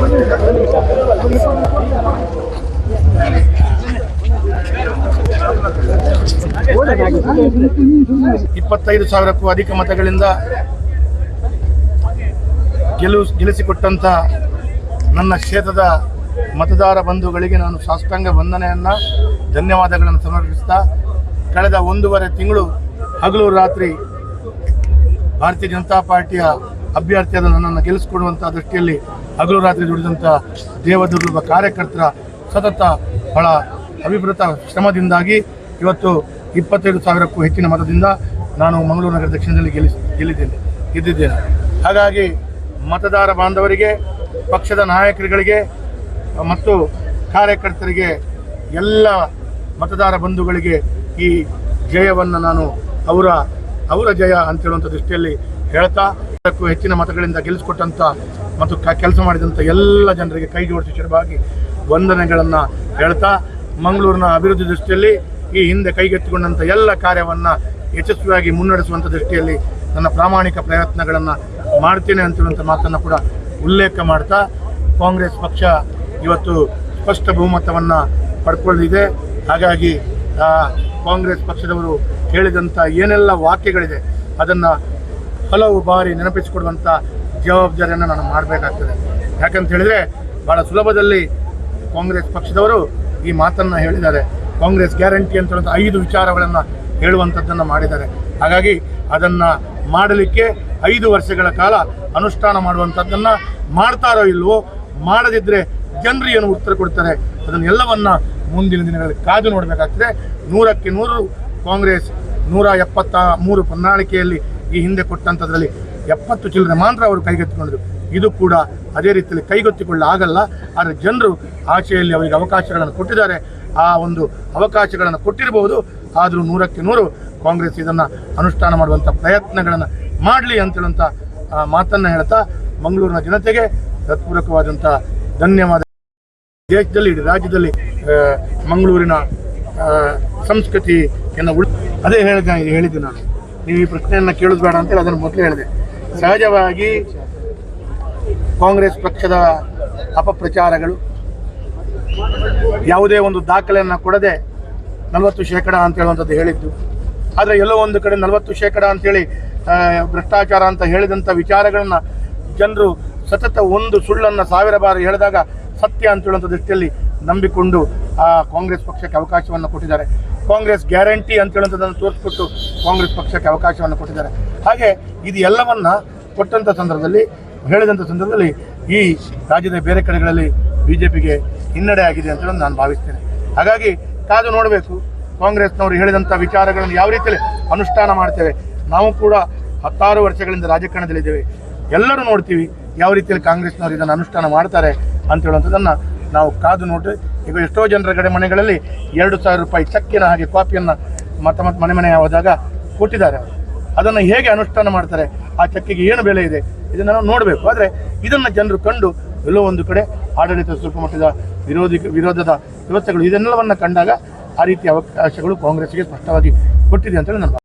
25,000ಕ್ಕೂ ಅಧಿಕ ಮತಗಳಿಂದ ಗೆಲ್ಲಿಸಿಕೊಟ್ಟಂತ ನನ್ನ ಕ್ಷೇತ್ರದ ಮತದಾರ ಬಂಧುಗಳಿಗೆ ನಾನು ಸಾಷ್ಟಾಂಗ ವಂದನೆಯನ್ನು ಧನ್ಯವಾದಗಳನ್ನು ಸಮರ್ಪಿಸ್ತಾ, ಕಳೆದ 1.5 ತಿಂಗಳು ಹಗಲು ರಾತ್ರಿ ಭಾರತೀಯ ಜನತಾ ಪಾರ್ಟಿಯ ಅಭ್ಯರ್ಥಿಯಾದ ನನ್ನನ್ನು ಗೆಲ್ಲಿಸಿಕೊಡುವಂಥ ದೃಷ್ಟಿಯಲ್ಲಿ ಹಗಲು ರಾತ್ರಿ ದುಡಿದಂಥ ದೇವದುರ್ಲಭ ಕಾರ್ಯಕರ್ತರ ಸತತ ಬಹಳ ಅವಿಭೃತ ಶ್ರಮದಿಂದಾಗಿ ಇವತ್ತು 25,000ಕ್ಕೂ ಹೆಚ್ಚಿನ ಮತದಿಂದ ನಾನು ಮಂಗಳೂರು ನಗರ ದಕ್ಷಿಣದಲ್ಲಿ ಗೆದ್ದಿದ್ದೇನೆ. ಹಾಗಾಗಿ ಮತದಾರ ಬಾಂಧವರಿಗೆ, ಪಕ್ಷದ ನಾಯಕರುಗಳಿಗೆ ಮತ್ತು ಕಾರ್ಯಕರ್ತರಿಗೆ, ಎಲ್ಲ ಮತದಾರ ಬಂಧುಗಳಿಗೆ ಈ ಜಯವನ್ನು ನಾನು ಅವರ ಜಯ ಅಂತೇಳುವಂಥ ದೃಷ್ಟಿಯಲ್ಲಿ ಹೇಳ್ತಾ, ಅದಕ್ಕೂ ಹೆಚ್ಚಿನ ಮತಗಳಿಂದ ಗೆಲ್ಲಿಸಿಕೊಟ್ಟಂಥ ಮತ್ತು ಕೆಲಸ ಮಾಡಿದಂಥ ಎಲ್ಲ ಜನರಿಗೆ ಕೈ ಜೋಡಿಸಿ ಶಿರವಾಗಿ ವಂದನೆಗಳನ್ನು ಹೇಳ್ತಾ, ಮಂಗಳೂರಿನ ಅಭಿವೃದ್ಧಿ ದೃಷ್ಟಿಯಲ್ಲಿ ಈ ಹಿಂದೆ ಕೈಗೆತ್ತಿಕೊಂಡಂಥ ಎಲ್ಲ ಕಾರ್ಯವನ್ನು ಯಶಸ್ವಿಯಾಗಿ ಮುನ್ನಡೆಸುವಂಥ ದೃಷ್ಟಿಯಲ್ಲಿ ನನ್ನ ಪ್ರಾಮಾಣಿಕ ಪ್ರಯತ್ನಗಳನ್ನು ಮಾಡ್ತೇನೆ ಅಂತೇಳುವಂಥ ಮಾತನ್ನು ಕೂಡ ಉಲ್ಲೇಖ ಮಾಡ್ತಾ, ಕಾಂಗ್ರೆಸ್ ಪಕ್ಷ ಇವತ್ತು ಸ್ಪಷ್ಟ ಬಹುಮತವನ್ನು ಪಡ್ಕೊಳ್ಳಿದೆ. ಹಾಗಾಗಿ ಕಾಂಗ್ರೆಸ್ ಪಕ್ಷದವರು ಹೇಳಿದಂಥ ಏನೆಲ್ಲ ವಾಕ್ಯಗಳಿದೆ ಅದನ್ನು ಹಲವು ಬಾರಿ ನೆನಪಿಸಿಕೊಡುವಂಥ ಜವಾಬ್ದಾರಿಯನ್ನು ನಾನು ಮಾಡಬೇಕಾಗ್ತದೆ. ಯಾಕಂತ ಹೇಳಿದರೆ ಭಾಳ ಸುಲಭದಲ್ಲಿ ಕಾಂಗ್ರೆಸ್ ಪಕ್ಷದವರು ಈ ಮಾತನ್ನು ಹೇಳಿದ್ದಾರೆ. ಕಾಂಗ್ರೆಸ್ ಗ್ಯಾರಂಟಿ ಅಂತ 5 ವಿಚಾರಗಳನ್ನು ಹೇಳುವಂಥದ್ದನ್ನು ಮಾಡಿದ್ದಾರೆ. ಹಾಗಾಗಿ ಅದನ್ನು ಮಾಡಲಿಕ್ಕೆ 5 ವರ್ಷಗಳ ಕಾಲ ಅನುಷ್ಠಾನ ಮಾಡುವಂಥದ್ದನ್ನು ಮಾಡ್ತಾರೋ ಇಲ್ವೋ, ಮಾಡದಿದ್ದರೆ ಜನರು ಏನು ಉತ್ತರ ಕೊಡ್ತಾರೆ ಅದನ್ನೆಲ್ಲವನ್ನ ಮುಂದಿನ ದಿನಗಳಲ್ಲಿ ಕಾದು ನೋಡಬೇಕಾಗ್ತದೆ. 100ಕ್ಕೆ 100 ಕಾಂಗ್ರೆಸ್ 173 ಪ್ರಣಾಳಿಕೆಯಲ್ಲಿ ಈ ಹಿಂದೆ ಕೊಟ್ಟಂಥದ್ರಲ್ಲಿ 70 ಚಿಲ್ಲರೆ ಮಾತ್ರ ಅವರು ಕೈಗೆತ್ತಿಕೊಂಡಿದ್ರು. ಇದು ಕೂಡ ಅದೇ ರೀತಿಯಲ್ಲಿ ಕೈಗೆತ್ತಿಕೊಳ್ಳಾಗಲ್ಲ. ಆದರೆ ಜನರು ಆಚೆಯಲ್ಲಿ ಅವರಿಗೆ ಅವಕಾಶಗಳನ್ನು ಕೊಟ್ಟಿದ್ದಾರೆ. ಆ ಒಂದು ಅವಕಾಶಗಳನ್ನು ಕೊಟ್ಟಿರಬಹುದು. ಆದರೂ 100ಕ್ಕೆ 100 ಕಾಂಗ್ರೆಸ್ ಇದನ್ನು ಅನುಷ್ಠಾನ ಮಾಡುವಂಥ ಪ್ರಯತ್ನಗಳನ್ನು ಮಾಡಲಿ ಅಂತೇಳುವಂಥ ಮಾತನ್ನು ಹೇಳ್ತಾ, ಮಂಗಳೂರಿನ ಜನತೆಗೆ ಹೃತ್ಪೂರ್ವಕವಾದಂಥ ಧನ್ಯವಾದ. ದೇಶದಲ್ಲಿ, ಇಡೀ ರಾಜ್ಯದಲ್ಲಿ ಮಂಗಳೂರಿನ ಸಂಸ್ಕೃತಿಯನ್ನು ಅದೇ ಹೇಳಿದ್ದೆ ನಾನು. ನೀವು ಈ ಪ್ರಶ್ನೆಯನ್ನು ಕೇಳೋದು ಬೇಡ ಅಂತೇಳಿ ಅದನ್ನು ಮೊದಲೇ ಹೇಳಿದೆ. ಸಹಜವಾಗಿ ಕಾಂಗ್ರೆಸ್ ಪಕ್ಷದ ಅಪಪ್ರಚಾರಗಳು ಯಾವುದೇ ಒಂದು ದಾಖಲೆಯನ್ನು ಕೊಡದೆ 40% ಅಂತ ಹೇಳುವಂಥದ್ದು ಹೇಳಿದ್ದು. ಆದರೆ ಎಲ್ಲೋ ಒಂದು ಕಡೆ 40% ಅಂತೇಳಿ ಭ್ರಷ್ಟಾಚಾರ ಅಂತ ಹೇಳಿದಂಥ ವಿಚಾರಗಳನ್ನು ಜನರು ಸತತ ಒಂದು ಸುಳ್ಳನ್ನು 1000 ಬಾರಿ ಹೇಳಿದಾಗ ಸತ್ಯ ಅಂತ ಹೇಳುವಂಥ ದೃಷ್ಟಿಯಲ್ಲಿ ನಂಬಿಕೊಂಡು ಆ ಕಾಂಗ್ರೆಸ್ ಪಕ್ಷಕ್ಕೆ ಅವಕಾಶವನ್ನು ಕೊಟ್ಟಿದ್ದಾರೆ. ಕಾಂಗ್ರೆಸ್ ಗ್ಯಾರಂಟಿ ಅಂತ ಹೇಳುವಂಥದ್ದನ್ನು ತೋರಿಸ್ಬಿಟ್ಟು ಕಾಂಗ್ರೆಸ್ ಪಕ್ಷಕ್ಕೆ ಅವಕಾಶವನ್ನು ಕೊಟ್ಟಿದ್ದಾರೆ. ಹಾಗೆ ಇದು ಎಲ್ಲವನ್ನ ಕೊಟ್ಟಂಥ ಸಂದರ್ಭದಲ್ಲಿ, ಹೇಳಿದಂಥ ಸಂದರ್ಭದಲ್ಲಿ ಈ ರಾಜ್ಯದ ಬೇರೆ ಕಡೆಗಳಲ್ಲಿ BJPಗೆ ಹಿನ್ನಡೆ ಆಗಿದೆ ಅಂತ ಹೇಳೋದು ನಾನು ಭಾವಿಸ್ತೇನೆ. ಹಾಗಾಗಿ ಕಾದು ನೋಡಬೇಕು, ಕಾಂಗ್ರೆಸ್ನವರು ಹೇಳಿದಂಥ ವಿಚಾರಗಳನ್ನು ಯಾವ ರೀತಿಯಲ್ಲಿ ಅನುಷ್ಠಾನ ಮಾಡ್ತೇವೆ. ನಾವು ಕೂಡ 16 ವರ್ಷಗಳಿಂದ ರಾಜಕಾರಣದಲ್ಲಿದ್ದೇವೆ. ಎಲ್ಲರೂ ನೋಡ್ತೀವಿ ಯಾವ ರೀತಿಯಲ್ಲಿ ಕಾಂಗ್ರೆಸ್ನವರು ಇದನ್ನು ಅನುಷ್ಠಾನ ಮಾಡ್ತಾರೆ ಅಂತ ಹೇಳುವಂಥದ್ದನ್ನು ನಾವು ಕಾದು ನೋಡಿ. ಈಗ ಎಷ್ಟೋ ಜನರ ಮನೆಗಳಲ್ಲಿ 2,000 ರೂಪಾಯಿ ಚೆಕ್ಕಿನ ಹಾಗೆ ಕಾಪಿಯನ್ನು ಮನೆ ಹೋದಾಗ ಕೊಟ್ಟಿದ್ದಾರೆ. ಅದನ್ನು ಹೇಗೆ ಅನುಷ್ಠಾನ ಮಾಡ್ತಾರೆ, ಆ ಚೆಕ್ಕಿಗೆ ಏನು ಬೆಲೆ ಇದೆ, ಇದನ್ನು ನಾವು ನೋಡಬೇಕು. ಆದರೆ ಇದನ್ನು ಜನರು ಕಂಡು ಎಲ್ಲೋ ಒಂದು ಕಡೆ ಆಡಳಿತ ಸ್ವಲ್ಪ ಮಟ್ಟದ ವಿರೋಧದ ವ್ಯವಸ್ಥೆಗಳು ಇದನ್ನೆಲ್ಲವನ್ನು ಕಂಡಾಗ ಆ ರೀತಿಯ ಅವಕಾಶಗಳು ಕಾಂಗ್ರೆಸ್ಗೆ ಸ್ಪಷ್ಟವಾಗಿ ಕೊಟ್ಟಿದೆ ಅಂತೇಳಿ ನಾನು